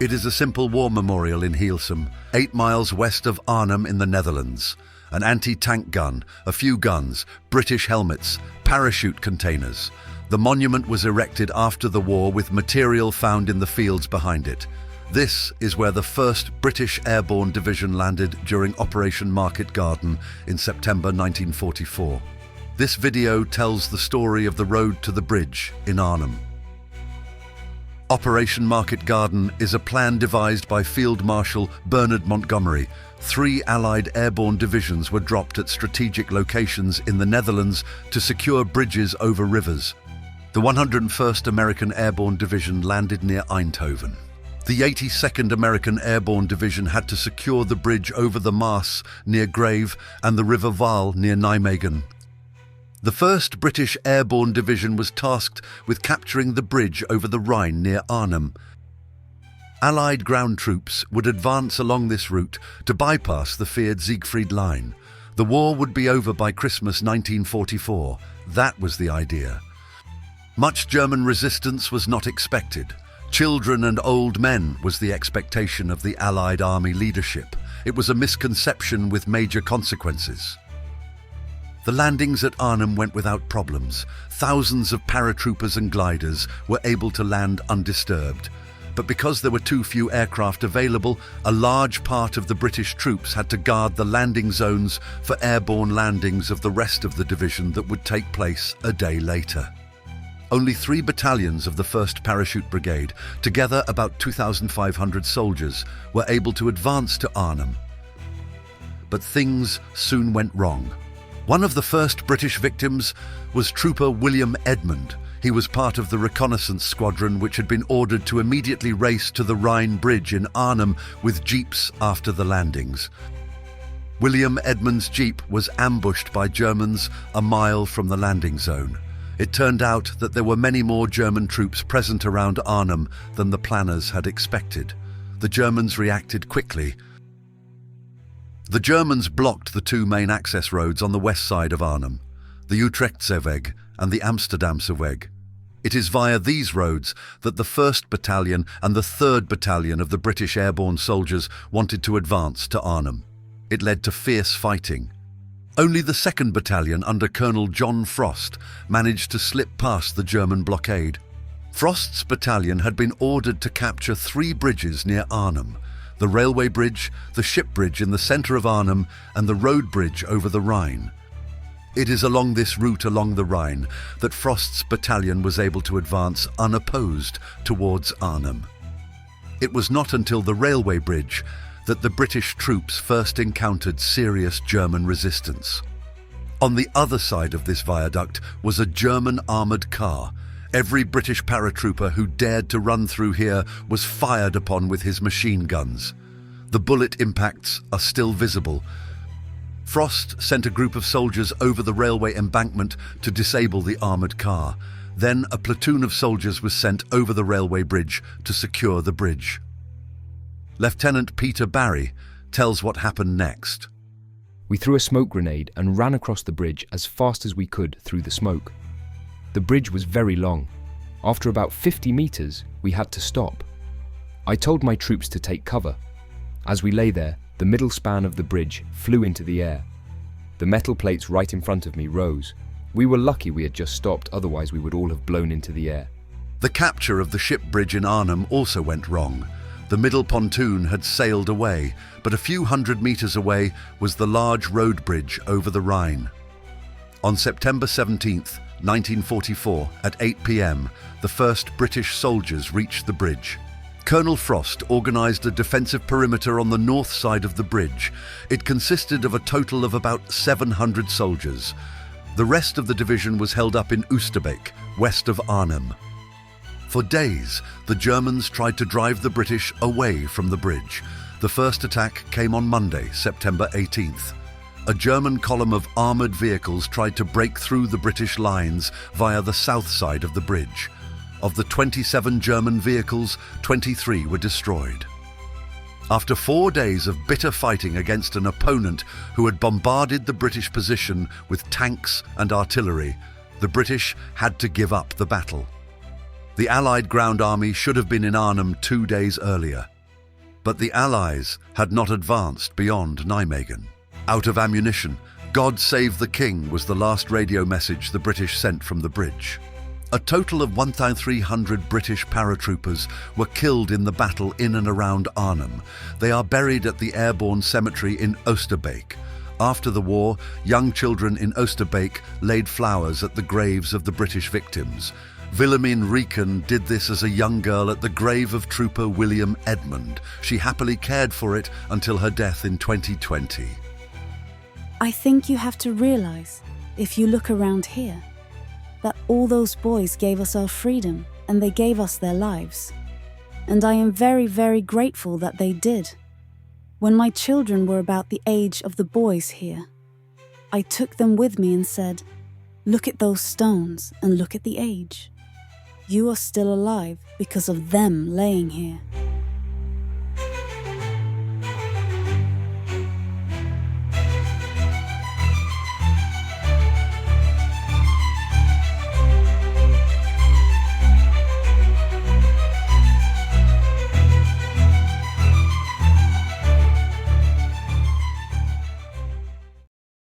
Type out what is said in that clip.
It is a simple war memorial in Hilsum, 8 miles west of Arnhem in the Netherlands. An anti-tank gun, a few guns, British helmets, parachute containers. The monument was erected after the war with material found in the fields behind it. This is where the 1st British Airborne Division landed during Operation Market Garden in September 1944. This video tells the story of the road to the bridge in Arnhem. Operation Market Garden is a plan devised by Field Marshal Bernard Montgomery. 3 Allied airborne divisions were dropped at strategic locations in the Netherlands to secure bridges over rivers. The 101st American Airborne Division landed near Eindhoven. The 82nd American Airborne Division had to secure the bridge over the Maas near Grave and the River Waal near Nijmegen. The 1st British Airborne Division was tasked with capturing the bridge over the Rhine near Arnhem. Allied ground troops would advance along this route to bypass the feared Siegfried Line. The war would be over by Christmas 1944. That was the idea. Much German resistance was not expected. Children and old men was the expectation of the Allied army leadership. It was a misconception with major consequences. The landings at Arnhem went without problems. Thousands of paratroopers and gliders were able to land undisturbed. But because there were too few aircraft available, a large part of the British troops had to guard the landing zones for airborne landings of the rest of the division that would take place a day later. Only 3 battalions of the 1st Parachute Brigade, together about 2,500 soldiers, were able to advance to Arnhem. But things soon went wrong. One of the first British victims was Trooper William Edmond. He was part of the reconnaissance squadron which had been ordered to immediately race to the Rhine bridge in Arnhem with jeeps after the landings. William Edmond's jeep was ambushed by Germans a mile from the landing zone. It turned out that there were many more German troops present around Arnhem than the planners had expected. The Germans reacted quickly. The Germans blocked the 2 main access roads on the west side of Arnhem, the Utrechtseweg and the Amsterdamseweg. It is via these roads that the 1st Battalion and the 3rd Battalion of the British Airborne soldiers wanted to advance to Arnhem. It led to fierce fighting. Only the 2nd Battalion under Colonel John Frost managed to slip past the German blockade. Frost's battalion had been ordered to capture 3 bridges near Arnhem: the railway bridge, the ship bridge in the centre of Arnhem, and the road bridge over the Rhine. It is along this route along the Rhine that Frost's battalion was able to advance unopposed towards Arnhem. It was not until the railway bridge that the British troops first encountered serious German resistance. On the other side of this viaduct was a German armoured car. Every British paratrooper who dared to run through here was fired upon with his machine guns. The bullet impacts are still visible. Frost sent a group of soldiers over the railway embankment to disable the armoured car. Then a platoon of soldiers was sent over the railway bridge to secure the bridge. Lieutenant Peter Barry tells what happened next. We threw a smoke grenade and ran across the bridge as fast as we could through the smoke. The bridge was very long. After about 50 meters, we had to stop. I told my troops to take cover. As we lay there, the middle span of the bridge flew into the air. The metal plates right in front of me rose. We were lucky we had just stopped, otherwise we would all have blown into the air. The capture of the ship bridge in Arnhem also went wrong. The middle pontoon had sailed away, but a few hundred meters away was the large road bridge over the Rhine. On September 17th, 1944, at 8 p.m, the 1st British soldiers reached the bridge. Colonel Frost organised a defensive perimeter on the north side of the bridge. It consisted of a total of about 700 soldiers. The rest of the division was held up in Oosterbeek, west of Arnhem. For days, the Germans tried to drive the British away from the bridge. The first attack came on Monday, September 18th. A German column of armoured vehicles tried to break through the British lines via the south side of the bridge. Of the 27 German vehicles, 23 were destroyed. After 4 days of bitter fighting against an opponent who had bombarded the British position with tanks and artillery, the British had to give up the battle. The Allied ground army should have been in Arnhem 2 days earlier. But the Allies had not advanced beyond Nijmegen. Out of ammunition, "God save the King" was the last radio message the British sent from the bridge. A total of 1,300 British paratroopers were killed in the battle in and around Arnhem. They are buried at the Airborne Cemetery in Oosterbeek. After the war, young children in Oosterbeek laid flowers at the graves of the British victims. Willemien Rieken did this as a young girl at the grave of Trooper William Edmond. She happily cared for it until her death in 2020. I think you have to realize, if you look around here, that all those boys gave us our freedom and they gave us their lives. And I am very, very grateful that they did. When my children were about the age of the boys here, I took them with me and said, "Look at those stones and look at the age. You are still alive because of them laying here."